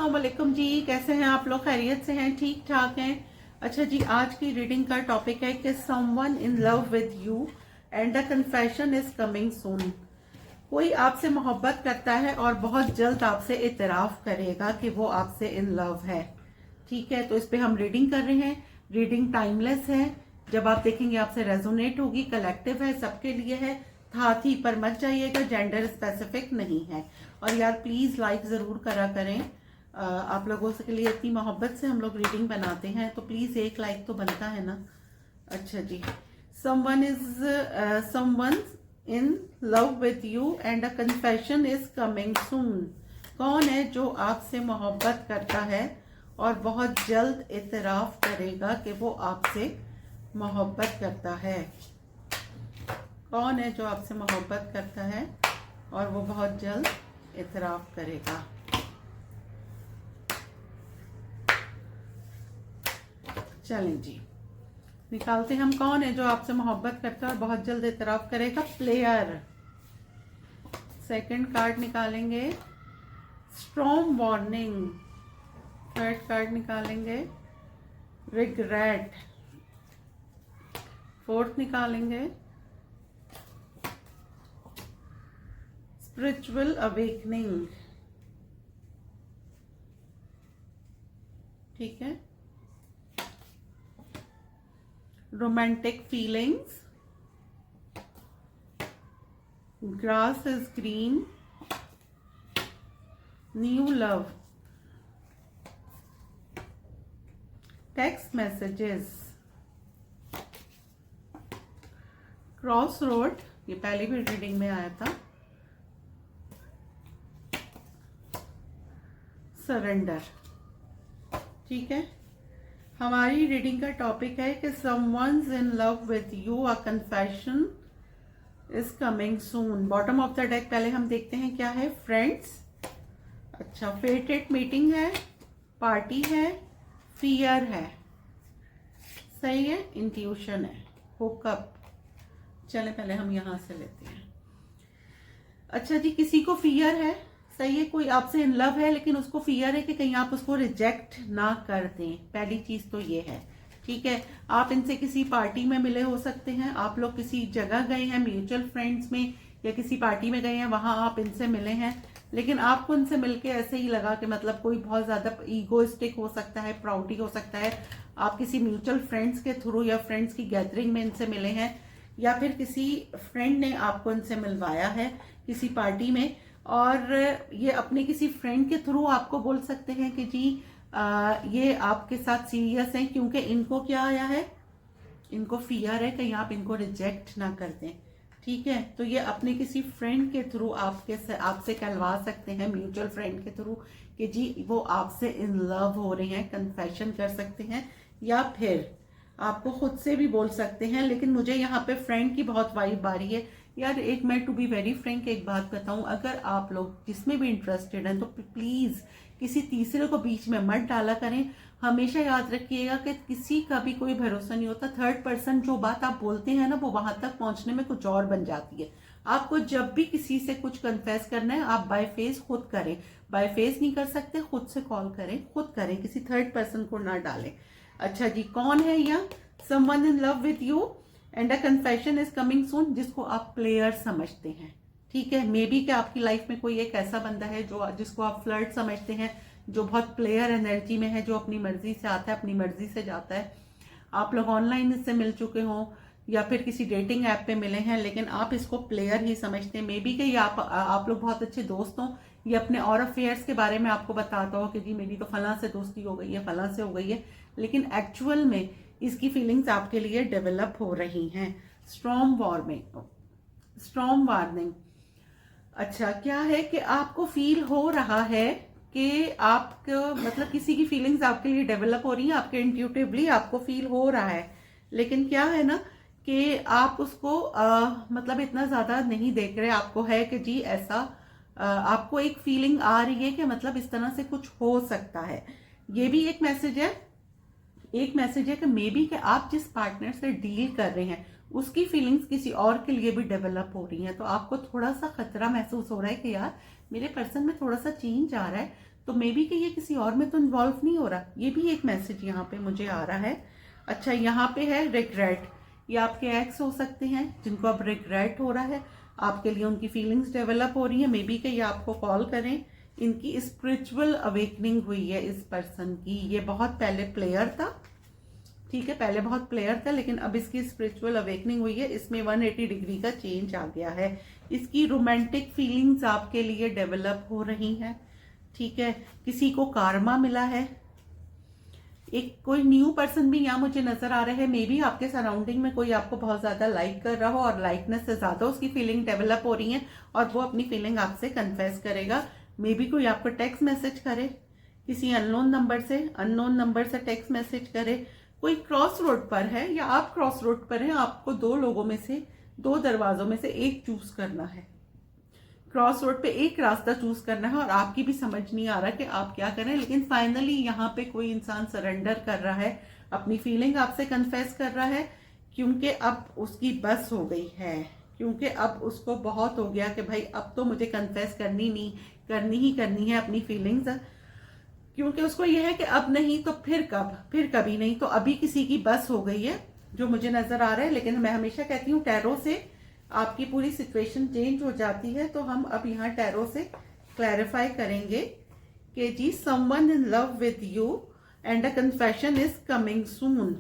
अस्सलाम वालेकुम जी, कैसे हैं आप लोग? खैरियत से हैं? ठीक ठाक हैं? अच्छा जी, आज की रीडिंग का टॉपिक है कि someone in love with you and the confession is coming सून। कोई आपसे मोहब्बत करता है और बहुत जल्द आपसे इतराफ करेगा कि वो आपसे इन लव है। ठीक है, तो इस पे हम रीडिंग कर रहे हैं। रीडिंग टाइमलेस है, जब आप देखेंगे आपसे रेजोनेट होगी। कलेक्टिव है, सबके लिए है। हाथी पर मत जाइएगा, जेंडर स्पेसिफिक नहीं है। और यार प्लीज लाइक जरूर करा करें। आप लोगों से के लिए इतनी मोहब्बत से हम लोग रीडिंग बनाते हैं, तो प्लीज एक लाइक तो बनता है ना। अच्छा जी, someone in love with you and a confession is coming soon. कौन है जो आपसे मोहब्बत करता है और बहुत जल्द इतराफ करेगा कि वो आपसे मोहब्बत करता है? कौन है जो आपसे मोहब्बत करता है और वो बहुत जल्द इतराफ करेगा? चलें जी, निकालते हैं हम कौन है जो आपसे मोहब्बत करता है और बहुत जल्द इतराफ करेगा। प्लेयर। सेकंड कार्ड निकालेंगे, स्ट्रॉन्ग वार्निंग। थर्ड कार्ड निकालेंगे, रिग्रेट। फोर्थ निकालेंगे, स्पिरिचुअल अवेकनिंग। ठीक है, romantic feelings, grass is green, new love, text messages, cross road. ये पहले भी रीडिंग में आया था। सरेंडर। ठीक है, हमारी रीडिंग का टॉपिक है कि someone's in love with you, a confession is coming soon. Bottom of the deck पहले हम देखते हैं क्या है। फ्रेंड्स। अच्छा, फेटेड मीटिंग है, पार्टी है, फियर है। सही है, इंट्यूशन है, हुकअप। चले पहले हम यहां से लेते हैं। अच्छा जी, किसी को फियर है। सही है, कोई आपसे इन लव है लेकिन उसको फियर है कि कहीं आप उसको रिजेक्ट ना कर दें। पहली चीज तो ये है। ठीक है, आप इनसे किसी पार्टी में मिले हो सकते हैं, आप लोग किसी जगह गए हैं, म्यूचुअल फ्रेंड्स में या किसी पार्टी में गए हैं, वहां आप इनसे मिले हैं, लेकिन आपको इनसे मिलके ऐसे ही लगा कि मतलब कोई बहुत ज्यादा ईगोइस्टिक हो सकता है, प्राउडी हो सकता है। आप किसी म्यूचुअल फ्रेंड्स के थ्रू या फ्रेंड्स की गैदरिंग में इनसे मिले हैं, या फिर किसी फ्रेंड ने आपको इनसे मिलवाया है किसी पार्टी में, और ये अपने किसी फ्रेंड के थ्रू आपको बोल सकते हैं कि जी ये आपके साथ सीरियस हैं, क्योंकि इनको क्या आया है, इनको फियर है कहीं आप इनको रिजेक्ट ना कर दें। ठीक है, तो ये अपने किसी फ्रेंड के थ्रू आपसे कहलवा सकते हैं, म्यूचुअल फ्रेंड के थ्रू, कि जी वो आपसे इन लव हो रहे हैं, कन्फेशन कर सकते हैं, या फिर आपको खुद से भी बोल सकते हैं। लेकिन मुझे यहाँ पे फ्रेंड की बहुत वाइब आ रही है यार। एक मैं टू बी वेरी फ्रैंक एक बात बताऊं, अगर आप लोग जिसमें भी इंटरेस्टेड हैं तो प्लीज किसी तीसरे को बीच में मत डाला करें। हमेशा याद रखिएगा कि किसी का भी कोई भरोसा नहीं होता। थर्ड पर्सन जो बात आप बोलते हैं ना, वो वहां तक पहुंचने में कुछ और बन जाती है। आपको जब भी किसी से कुछ कन्फेस करना है, आप बाय फेस खुद करें। बाय फेस नहीं कर सकते, खुद से कॉल करें, खुद करें, किसी थर्ड पर्सन को ना डालें। अच्छा जी, कौन है यह someone in love with you and a confession is coming सून, जिसको आप प्लेयर समझते हैं? ठीक है, मे बी कि आपकी लाइफ में कोई एक ऐसा बंदा है जिसको आप फ्लर्ट समझते हैं, जो बहुत प्लेयर एनर्जी में है, जो अपनी मर्जी से आता है, अपनी मर्जी से जाता है। आप लोग ऑनलाइन इससे मिल चुके हो या फिर किसी डेटिंग ऐप पे मिले हैं, लेकिन आप इसको प्लेयर ही समझते हैं। मे बी कि आप लोग बहुत अच्छे दोस्त हो, ये अपने और अफेयर्स के बारे में आपको बताता हो कि जी मेरी तो फलां से दोस्ती हो गई है, फलां से हो गई है, लेकिन एक्चुअल में इसकी फीलिंग्स आपके लिए डेवलप हो रही हैं। Strong warning. अच्छा, क्या है कि आपको फील हो रहा है कि आपको मतलब किसी की फीलिंग्स आपके लिए डेवलप हो रही है, आपके इंट्यूटिवली आपको फील हो रहा है, लेकिन क्या है ना कि आप उसको मतलब इतना ज्यादा नहीं देख रहे। आपको है कि जी ऐसा आपको एक फीलिंग आ रही है कि मतलब इस तरह से कुछ हो सकता है। ये भी एक मैसेज है। एक मैसेज है कि मे बी कि आप जिस पार्टनर से डील कर रहे हैं उसकी फीलिंग्स किसी और के लिए भी डेवलप हो रही हैं, तो आपको थोड़ा सा खतरा महसूस हो रहा है कि यार मेरे पर्सन में थोड़ा सा चेंज आ रहा है, तो मे बी कि ये किसी और में तो इन्वॉल्व नहीं हो रहा, ये भी एक मैसेज यहाँ पे मुझे आ रहा है। अच्छा, यहाँ पे है रिग्रेट, ये आपके एक्स हो सकते हैं जिनको अब रिग्रेट हो रहा है, आपके लिए उनकी फीलिंग्स डेवलप हो रही है, मे बी कि ये आपको कॉल करें। इनकी स्पिरिचुअल अवेकनिंग हुई है इस पर्सन की। ये बहुत पहले प्लेयर था, ठीक है, पहले बहुत प्लेयर था, लेकिन अब इसकी स्पिरिचुअल अवेकनिंग हुई है। इसमें 180 डिग्री का चेंज आ गया है। इसकी रोमांटिक फीलिंग्स आपके लिए डेवलप हो रही हैं, ठीक है। किसी को कारमा मिला है, एक कोई न्यू पर्सन भी यहाँ मुझे नजर आ रहा है। मे बी आपके सराउंडिंग में कोई आपको बहुत ज्यादा लाइक कर रहा हो और लाइकनेस से ज्यादा उसकी फीलिंग डेवलप हो रही है और वो अपनी फीलिंग आपसे कन्फेस करेगा। मे बी कोई आपको टेक्स्ट मैसेज करे किसी अननोन नंबर से टेक्स्ट मैसेज करे। कोई क्रॉस रोड पर है या आप क्रॉस रोड पर हैं, आपको दो लोगों में से, दो दरवाजों में से एक चूज करना है। क्रॉस रोड पे एक रास्ता चूज करना है और आपकी भी समझ नहीं आ रहा कि आप क्या करें, लेकिन फाइनली यहाँ पे कोई इंसान सरेंडर कर रहा है, अपनी फीलिंग आपसे कन्फेस कर रहा है, क्योंकि अब उसकी बस हो गई है, क्योंकि अब उसको बहुत हो गया कि भाई अब तो मुझे कन्फेस करनी है अपनी फीलिंग्स, क्योंकि उसको यह है कि अब नहीं तो फिर कभी नहीं, तो अभी किसी की बस हो गई है जो मुझे नजर आ रहा है। लेकिन मैं हमेशा कहती हूँ टैरो से आपकी पूरी सिचुएशन चेंज हो जाती है। तो हम अब यहाँ टैरो से क्लैरिफाई करेंगे कि जी someone in love with you and a confession is coming soon.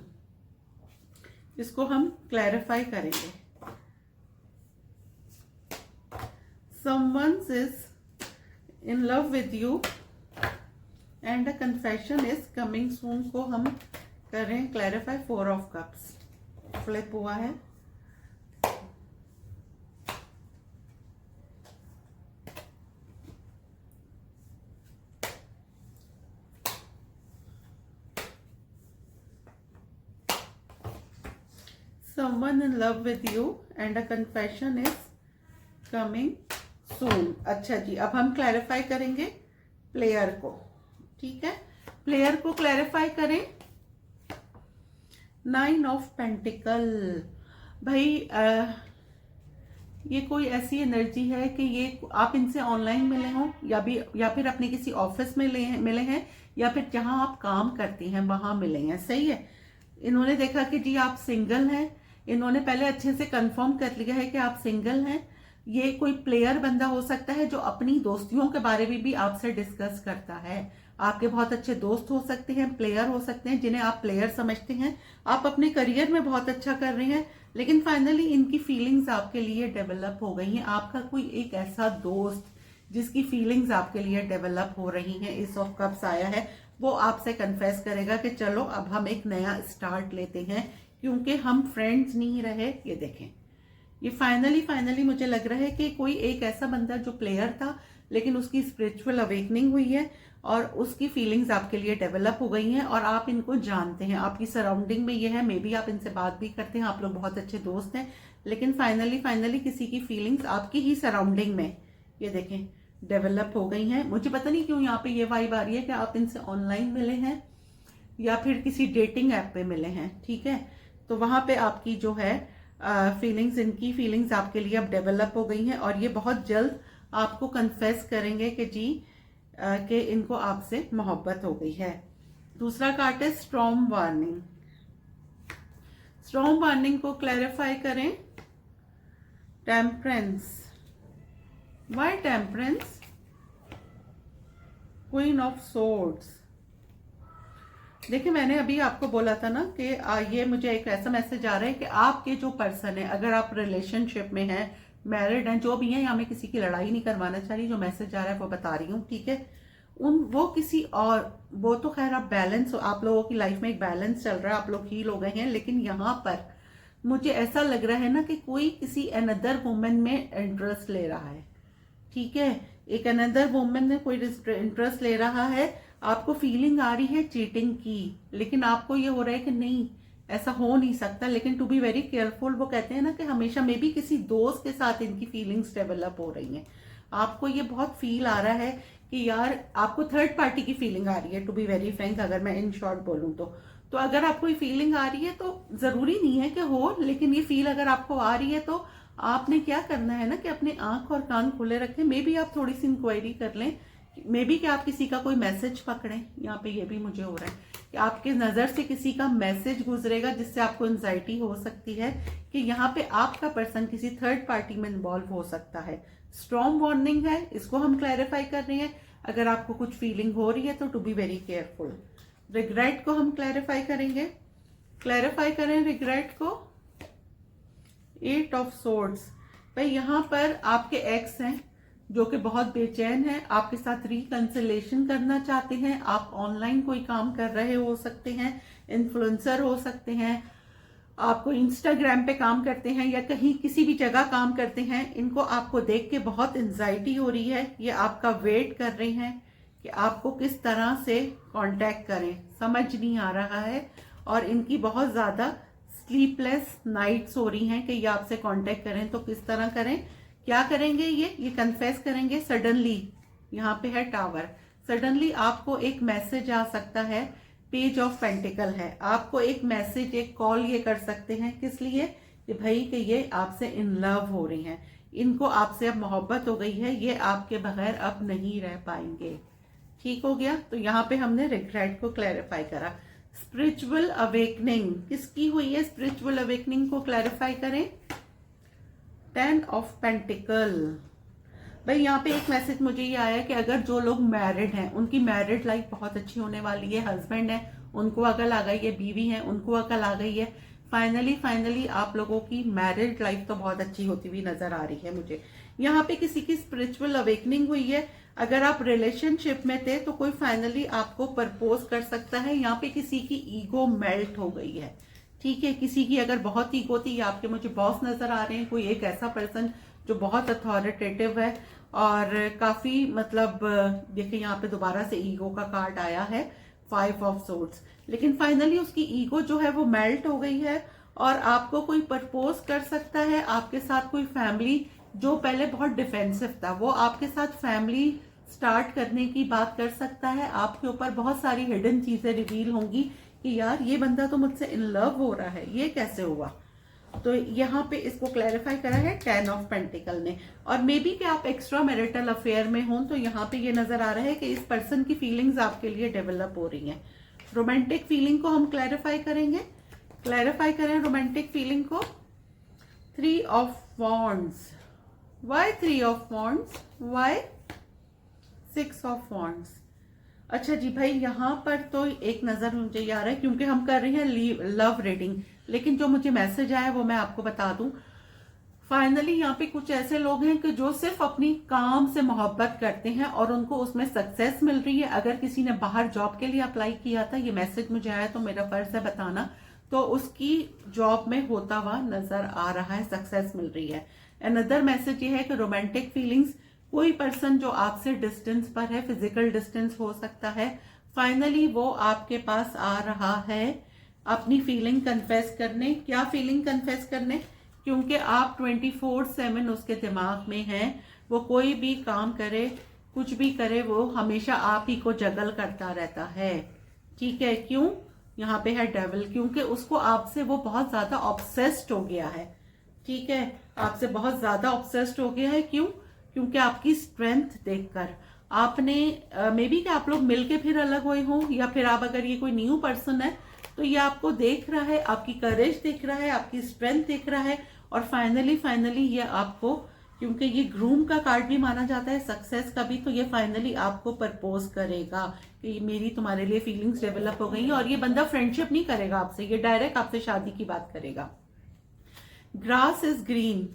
इसको हम क्लैरिफाई करेंगे। Someone is in love with you and a confession is coming soon को हम करें क्लैरिफाई। 4 ऑफ कप्स फ्लिप हुआ है। Someone in love with you and a confession is coming soon। अच्छा जी, अब हम क्लैरिफाई करेंगे प्लेयर को, ठीक है। प्लेयर को क्लैरिफाई करें। 9 ऑफ पेंटिकल। भाई ये कोई ऐसी एनर्जी है कि ये आप इनसे ऑनलाइन मिले हों या फिर अपने किसी ऑफिस में मिले हैं या फिर जहां आप काम करती हैं वहां मिले हैं, सही है। इन्होंने देखा कि जी आप सिंगल हैं, इन्होंने पहले अच्छे से कंफर्म कर लिया है कि आप सिंगल हैं। ये कोई प्लेयर बंदा हो सकता है जो अपनी दोस्तियों के बारे में भी आपसे डिस्कस करता है। आपके बहुत अच्छे दोस्त हो सकते हैं, प्लेयर हो सकते हैं जिन्हें आप प्लेयर समझते हैं। आप अपने करियर में बहुत अच्छा कर रहे हैं, लेकिन फाइनली इनकी फीलिंग्स आपके लिए डेवलप हो गई हैं। आपका कोई एक ऐसा दोस्त जिसकी फीलिंग्स आपके लिए डेवलप हो रही हैं, इस ऑफ कप्स आया है, वो आपसे कन्फेस करेगा कि चलो अब हम एक नया स्टार्ट लेते हैं, क्योंकि हम फ्रेंड्स नहीं रहे। ये देखें, ये फाइनली मुझे लग रहा है कि कोई एक ऐसा बंदा जो प्लेयर था लेकिन उसकी स्पिरिचुअल अवेकनिंग हुई है और उसकी फीलिंग्स आपके लिए डेवलप हो गई हैं और आप इनको जानते हैं। आपकी सराउंडिंग में ये है, मे बी आप इनसे बात भी करते हैं, आप लोग बहुत अच्छे दोस्त हैं, लेकिन फाइनली किसी की फीलिंग्स आपकी ही सराउंडिंग में ये देखें डेवलप हो गई हैं। मुझे पता नहीं क्यों यहाँ पे ये वाइब आ रही है कि आप इनसे ऑनलाइन मिले हैं या फिर किसी डेटिंग ऐप पे मिले हैं, ठीक है। तो वहां पे आपकी जो है फीलिंग्स, इनकी फीलिंग्स आपके लिए अब डेवलप हो गई हैं और ये बहुत जल्द आपको कन्फेस करेंगे कि जी कि इनको आपसे मोहब्बत हो गई है। दूसरा कार्ड है स्ट्रॉन्ग वार्निंग। स्ट्रॉन्ग वार्निंग को क्लैरिफाई करें। Temperance. Why temperance? Queen of swords. देखिए, मैंने अभी आपको बोला था ना कि ये मुझे एक ऐसा मैसेज आ रहा है कि आपके जो पर्सन है, अगर आप रिलेशनशिप में हैं, मैरिड हैं, जो भी हैं, यहाँ मैं किसी की लड़ाई नहीं करवाना चाह रही, जो मैसेज आ रहा है वो बता रही हूँ, ठीक है। वो किसी और, वो तो खैर आप बैलेंस, आप लोगों की लाइफ में एक बैलेंस चल रहा है, आप लोग हील हो गए हैं, लेकिन यहाँ पर मुझे ऐसा लग रहा है ना कि कोई किसी अनदर वुमेन में इंटरेस्ट ले रहा है, ठीक है। एक अनदर वुमेन में कोई इंटरेस्ट ले रहा है, आपको फीलिंग आ रही है चीटिंग की, लेकिन आपको ये हो रहा है कि नहीं, ऐसा हो नहीं सकता। लेकिन टू बी वेरी केयरफुल, वो कहते हैं ना कि हमेशा मे बी किसी दोस्त के साथ इनकी फीलिंग्स डेवलप हो रही हैं। आपको ये बहुत फील आ रहा है कि यार आपको थर्ड पार्टी की फीलिंग आ रही है, टू बी वेरी फ्रैंक, अगर मैं इन शॉर्ट बोलूं तो अगर आपको ये फीलिंग आ रही है तो जरूरी नहीं है कि हो, लेकिन ये फील अगर आपको आ रही है तो आपने क्या करना है ना कि अपने आंख और कान खुले रखें। मे बी आप थोड़ी सी इंक्वायरी कर लें मे बी कि आप किसी का कोई मैसेज पकड़ें, यहाँ पे ये भी मुझे हो रहा है कि आपके नज़र से किसी का मैसेज गुजरेगा जिससे आपको एंजाइटी हो सकती है कि यहाँ पे आपका पर्सन किसी थर्ड पार्टी में इन्वॉल्व हो सकता है। स्ट्रॉन्ग वार्निंग है, इसको हम क्लैरिफाई कर रहे हैं। अगर आपको कुछ फीलिंग हो रही है तो to be very careful. Regret को हम क्लैरिफाई करेंगे। क्लैरिफाई करें रिग्रेट को। 8 ऑफ सोर्ड्स। भाई यहाँ पर आपके एक्स हैं जो कि बहुत बेचैन है, आपके साथ रिकंसिलेशन करना चाहते हैं। आप ऑनलाइन कोई काम कर रहे हो सकते हैं, इन्फ्लुएंसर हो सकते हैं, आपको इंस्टाग्राम पे काम करते हैं या कहीं किसी भी जगह काम करते हैं। इनको आपको देख के बहुत एंजाइटी हो रही है, ये आपका वेट कर रहे हैं कि आपको किस तरह से कांटेक्ट करें, समझ नहीं आ रहा है। और इनकी बहुत ज़्यादा स्लीपलेस नाइट्स हो रही हैं कि ये आपसे कांटेक्ट करें तो किस तरह करें, क्या करेंगे। ये कन्फेस करेंगे। सडनली यहाँ पे है टावर। सडनली आपको एक मैसेज आ सकता है, पेज ऑफ पेंटिकल है, आपको एक मैसेज, एक कॉल ये कर सकते हैं। किस लिए? कि भाई कि ये आपसे इन लव हो रही हैं, इनको आपसे अब मोहब्बत हो गई है, ये आपके बगैर अब नहीं रह पाएंगे। ठीक हो गया। तो यहाँ पे हमने रिग्रेट को क्लैरिफाई करा। स्पिरिचुअल अवेकनिंग किसकी हुई है? स्पिरिचुअल अवेकनिंग को क्लैरिफाई करें। 10 ऑफ पेंटिकल। भाई यहाँ पे एक मैसेज मुझे ये आया कि अगर जो लोग मैरिड हैं उनकी मैरिड लाइफ बहुत अच्छी होने वाली है। हस्बैंड है उनको अकल आ गई है, बीवी है उनको अकल आ गई है। फाइनली आप लोगों की मैरिड लाइफ तो बहुत अच्छी होती हुई नजर आ रही है मुझे। यहाँ पे किसी की स्पिरिचुअल अवेकनिंग हुई है। अगर आप रिलेशनशिप में थे तो कोई फाइनली आपको प्रपोज कर सकता है। यहाँ पे किसी की ईगो मेल्ट हो गई है। ठीक है, किसी की अगर बहुत ईगो थी, आपके मुझे बॉस नजर आ रहे हैं, कोई एक ऐसा पर्सन जो बहुत अथॉरिटेटिव है और काफी मतलब देखिए यहाँ पे दोबारा से ईगो का कार्ड आया है, 5 ऑफ सोर्ड्स। लेकिन फाइनली उसकी ईगो जो है वो मेल्ट हो गई है और आपको कोई प्रपोज कर सकता है। आपके साथ कोई फैमिली जो पहले बहुत डिफेंसिव था वो आपके साथ फैमिली स्टार्ट करने की बात कर सकता है। आपके ऊपर बहुत सारी हिडन चीजें रिवील होंगी कि यार ये बंदा तो मुझसे इन लव हो रहा है, ये कैसे हुआ। तो यहाँ पे इसको क्लैरिफाई करा है 10 ऑफ पेंटिकल ने। और मे बी कि आप एक्स्ट्रा मैरिटल अफेयर में हों तो यहाँ पे ये नजर आ रहा है कि इस पर्सन की फीलिंग्स आपके लिए डेवलप हो रही हैं। रोमांटिक फीलिंग को हम क्लैरिफाई करेंगे। क्लैरिफाई करें रोमांटिक फीलिंग को। 3 of wands. Why 3 of wands? Why 6 of wands? अच्छा जी भाई, यहाँ पर तो एक नजर मुझे ये आ रहा है क्योंकि हम कर रहे हैं लव रीडिंग, लेकिन जो मुझे मैसेज आया वो मैं आपको बता दूं। फाइनली यहाँ पे कुछ ऐसे लोग हैं कि जो सिर्फ अपनी काम से मोहब्बत करते हैं और उनको उसमें सक्सेस मिल रही है। अगर किसी ने बाहर जॉब के लिए अप्लाई किया था, ये मैसेज मुझे आया तो मेरा फर्ज है बताना, तो उसकी जॉब में होता हुआ नजर आ रहा है, सक्सेस मिल रही है। अनदर मैसेज ये है कि रोमांटिक फीलिंग्स, कोई पर्सन जो आपसे डिस्टेंस पर है, फिजिकल डिस्टेंस हो सकता है, फाइनली वो आपके पास आ रहा है अपनी फीलिंग कन्फेस करने। क्या फीलिंग कन्फेस करने? क्योंकि आप 24/7 उसके दिमाग में हैं। वो कोई भी काम करे, कुछ भी करे, वो हमेशा आप ही को जगल करता रहता है। ठीक है, क्यों? यहाँ पे है डेविल, क्योंकि उसको आपसे वो बहुत ज्यादा ऑब्सेस्ड हो गया है। ठीक है, आपसे बहुत ज्यादा ऑब्सेस्ड हो गया है। क्यों? क्योंकि आपकी स्ट्रेंथ देखकर आपने मे बी कि आप लोग मिलके फिर अलग हुए हों, या फिर आप अगर ये कोई न्यू पर्सन है तो ये आपको देख रहा है, आपकी करेज देख रहा है, आपकी स्ट्रेंथ देख रहा है। और फाइनली ये आपको, क्योंकि ये ग्रूम का कार्ड भी माना जाता है सक्सेस का भी, तो ये फाइनली आपको प्रपोज करेगा कि मेरी तुम्हारे लिए फीलिंग्स डेवलप हो गई है। और ये बंदा फ्रेंडशिप नहीं करेगा आपसे, ये डायरेक्ट आपसे शादी की बात करेगा। Grass is green.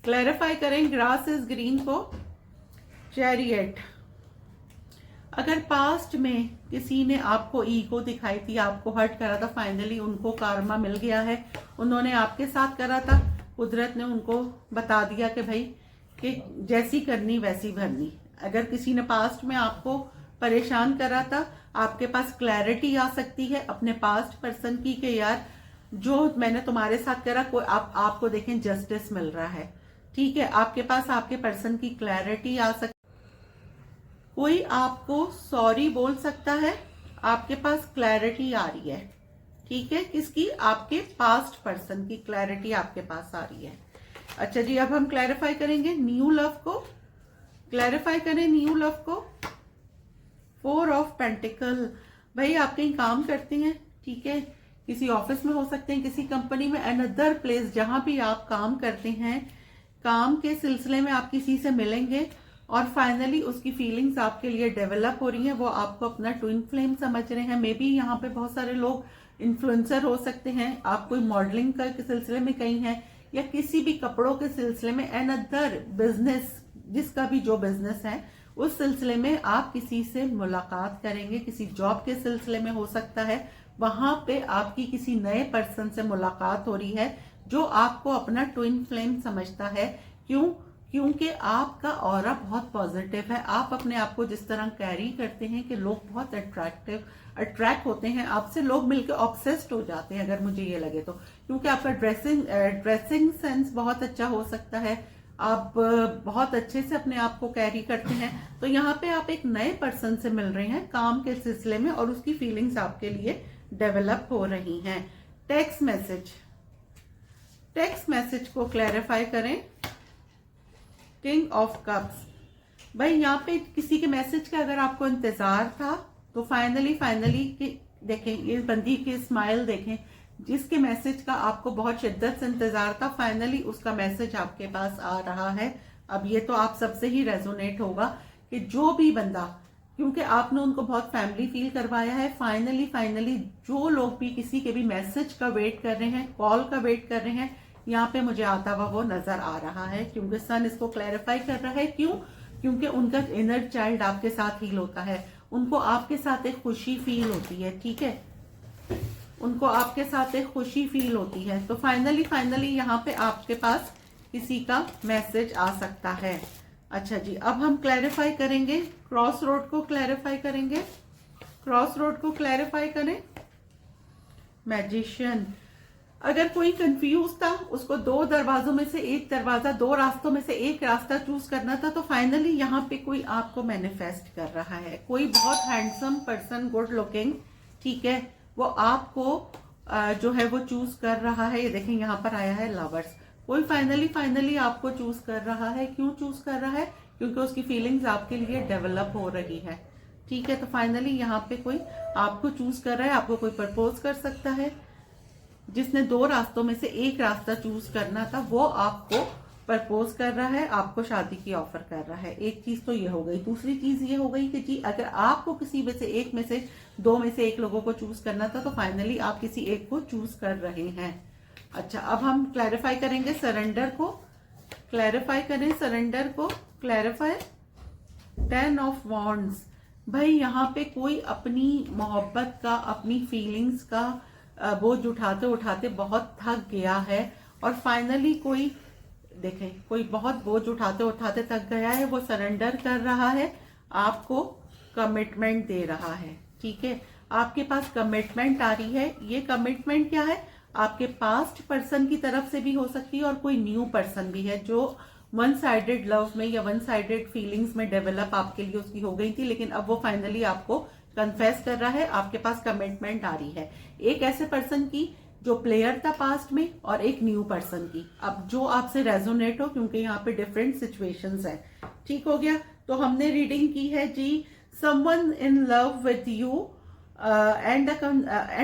क्लैरिफाई करें ग्रास इज ग्रीन को। चैरियट। अगर पास्ट में किसी ने आपको ईगो दिखाई थी, आपको हर्ट करा था, फाइनली उनको कारमा मिल गया है। उन्होंने आपके साथ करा था, कुदरत ने उनको बता दिया कि भाई कि जैसी करनी वैसी भरनी। अगर किसी ने पास्ट में आपको परेशान करा था, आपके पास क्लैरिटी आ सकती है अपने पास्ट पर्सन की कि यार जो मैंने तुम्हारे साथ करा, कोई आपको देखें जस्टिस मिल रहा है। ठीक है, आपके पास आपके पर्सन की क्लैरिटी आ सकती, कोई आपको सॉरी बोल सकता है, आपके पास क्लैरिटी आ रही है। ठीक है, किसकी? आपके पास्ट पर्सन की क्लैरिटी आपके पास आ रही है। अच्छा जी, अब हम क्लैरिफाई करेंगे न्यू लव को। क्लैरिफाई करें न्यू लव को। 4 ऑफ पेंटिकल, भाई आप कहीं काम करते हैं, ठीक है, किसी ऑफिस में हो सकते हैं, किसी कंपनी में, अनदर प्लेस, जहां भी आप काम करते हैं, काम के सिलसिले में आप किसी से मिलेंगे और फाइनली उसकी फीलिंग्स आपके लिए डेवलप हो रही हैं, वो आपको अपना ट्विन फ्लेम समझ रहे हैं। मे बी यहाँ पे बहुत सारे लोग इन्फ्लुएंसर हो सकते हैं, आप कोई मॉडलिंग का के सिलसिले में कहीं हैं, या किसी भी कपड़ों के सिलसिले में, अनदर बिजनेस, जिसका भी जो बिजनेस है उस सिलसिले में आप किसी से मुलाकात करेंगे, किसी जॉब के सिलसिले में हो सकता है, वहां पे आपकी किसी नए पर्सन से मुलाकात हो रही है जो आपको अपना ट्विन फ्लेम समझता है। क्यों? क्योंकि आपका ऑरा बहुत पॉजिटिव है, आप अपने आप को जिस तरह कैरी करते हैं कि लोग बहुत अट्रैक्ट होते हैं आपसे, लोग मिलकर ऑब्सेस्ड हो जाते हैं, अगर मुझे ये लगे तो, क्योंकि आपका ड्रेसिंग सेंस बहुत अच्छा हो सकता है, आप बहुत अच्छे से अपने आप को कैरी करते हैं। तो यहाँ पे आप एक नए पर्सन से मिल रहे हैं काम के सिलसिले में और उसकी फीलिंग्स आपके लिए डेवलप हो रही हैं। टेक्स्ट मैसेज को क्लैरिफाई करें। किंग ऑफ कप्स, भाई यहाँ पे किसी के मैसेज का अगर आपको इंतजार था तो फाइनली देखें, ये बंदी की स्माइल देखें, जिसके मैसेज का आपको बहुत शिद्दत से इंतजार था, फाइनली उसका मैसेज आपके पास आ रहा है। अब ये तो आप सबसे ही रेजोनेट होगा कि जो भी बंदा, क्योंकि आपने उनको बहुत फैमिली फील करवाया है, फाइनली जो लोग भी किसी के भी मैसेज का वेट कर रहे हैं, कॉल का वेट कर रहे हैं, यहाँ पे मुझे आता हुआ वो नजर आ रहा है, क्योंकि सन इसको क्लैरिफाई कर रहा है। क्यों? क्योंकि उनका इनर चाइल्ड आपके साथ हील होता है, उनको आपके साथ एक खुशी फील होती है, ठीक है, उनको आपके साथ एक खुशी फील होती है। तो फाइनली यहाँ पे आपके पास किसी का मैसेज आ सकता है। अच्छा जी, अब हम क्लैरिफाई करेंगे, क्रॉस रोड को क्लैरिफाई करेंगे। क्रॉस रोड को क्लैरिफाई करें। मैजिशियन, अगर कोई कंफ्यूज था, उसको 2 दरवाजों में से एक दरवाजा, 2 रास्तों में से एक रास्ता चूज करना था, तो फाइनली यहाँ पे कोई आपको मैनिफेस्ट कर रहा है, कोई बहुत हैंडसम पर्सन, गुड लुकिंग, ठीक है, वो आपको जो है वो चूज कर रहा है। ये देखें यहाँ पर आया है लवर्स, कोई फाइनली आपको चूज कर रहा है। क्यों चूज कर रहा है? क्योंकि उसकी फीलिंग्स आपके लिए डेवलप हो रही है, ठीक है। तो फाइनली यहाँ पे कोई आपको चूज कर रहा है, आपको कोई प्रपोज कर सकता है। जिसने 2 रास्तों में से एक रास्ता चूज करना था, वो आपको प्रपोज कर रहा है, आपको शादी की ऑफर कर रहा है। एक चीज तो ये हो गई। दूसरी चीज ये हो गई कि जी अगर आपको किसी में से एक में से 2 में से एक लोगों को चूज करना था, तो फाइनली आप किसी एक को चूज कर रहे हैं। अच्छा, अब हम क्लैरिफाई करेंगे सरेंडर को। क्लैरिफाई करें सरेंडर को। क्लैरिफाई 10 ऑफ वॉन्ड्स, भाई यहाँ पे कोई अपनी मोहब्बत का, अपनी फीलिंग्स का बोझ उठाते उठाते बहुत थक गया है, और फाइनली कोई देखें, कोई बहुत बोझ उठाते उठाते थक गया है, वो सरेंडर कर रहा है, आपको कमिटमेंट दे रहा है, ठीक है। आपके पास कमिटमेंट आ रही है। ये कमिटमेंट क्या है? आपके पास्ट पर्सन की तरफ से भी हो सकती है और कोई न्यू पर्सन भी है जो वन साइडेड लव में या वन साइडेड फीलिंग्स में डेवलप आपके लिए उसकी हो गई थी, लेकिन अब वो फाइनली आपको कन्फेस कर रहा है, आपके पास कमिटमेंट आ रही है। एक ऐसे पर्सन की जो प्लेयर था पास्ट में, और एक न्यू पर्सन की, अब जो आपसे रेजोनेट हो, क्योंकि यहाँ पे डिफरेंट सिचुएशंस हैं। ठीक हो गया। तो हमने रीडिंग की है जी, someone in love with you and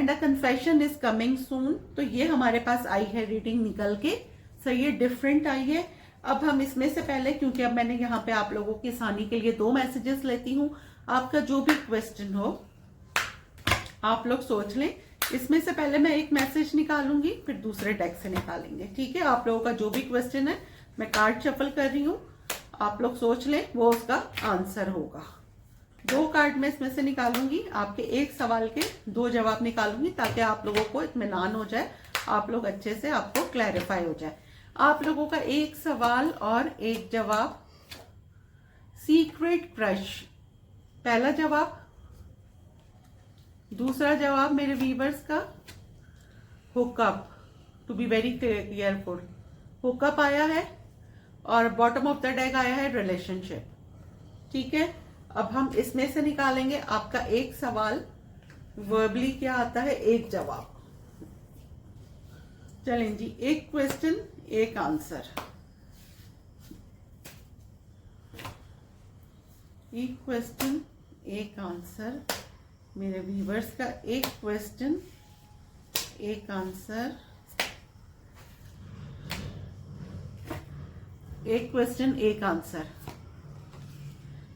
a confession is coming soon. तो ये हमारे पास आई है रीडिंग निकल के, सही है, डिफरेंट आई है। अब हम इसमें से पहले, क्योंकि अब मैंने यहाँ पे आप लोगों की आसानी के लिए 2 मैसेजेस लेती हूँ, आपका जो भी क्वेश्चन हो आप लोग सोच लें। इसमें से पहले मैं एक मैसेज निकालूंगी, फिर दूसरे डेक से निकालेंगे, ठीक है। आप लोगों का जो भी क्वेश्चन है, मैं कार्ड शफल कर रही हूँ, आप लोग सोच लें, वो उसका आंसर होगा। 2 कार्ड मैं इसमें से निकालूंगी, आपके एक सवाल के 2 जवाब निकालूंगी, ताकि आप लोगों को इत्मीनान हो जाए, आप लोग अच्छे से, आपको क्लैरिफाई हो जाए। आप लोगों का एक सवाल और एक जवाब, सीक्रेट क्रश, पहला जवाब। दूसरा जवाब मेरे व्यूवर्स का, hookup, to be very careful, hookup आया है, और बॉटम ऑफ द डेक आया है रिलेशनशिप, ठीक है। अब हम इसमें से निकालेंगे आपका एक सवाल, वर्बली क्या आता है, एक जवाब। चलें जी, एक क्वेश्चन एक आंसर। एक क्वेश्चन एक आंसर, मेरे व्यूवर्स का एक क्वेश्चन एक आंसर, एक क्वेश्चन एक आंसर।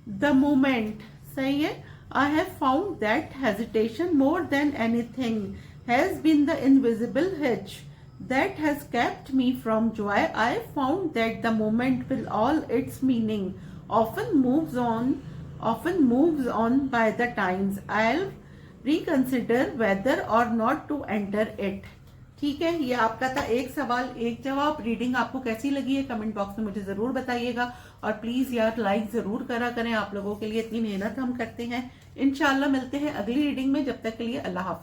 द मोमेंट, सही है। I have found that hesitation more than anything has been the invisible hitch that has kept me from joy. I found that the moment with all its meaning often moves on by the times. I'll reconsider whether or not to enter it. ठीक है, ये आपका था एक सवाल एक जवाब। Reading आपको कैसी लगी है कमेंट बॉक्स में मुझे जरूर बताइएगा, और प्लीज यार लाइक जरूर करा करें, आप लोगों के लिए इतनी मेहनत हम करते हैं। इंशाल्लाह मिलते हैं अगली रीडिंग में, जब तक के लिए अल्लाह हाफ़िज़।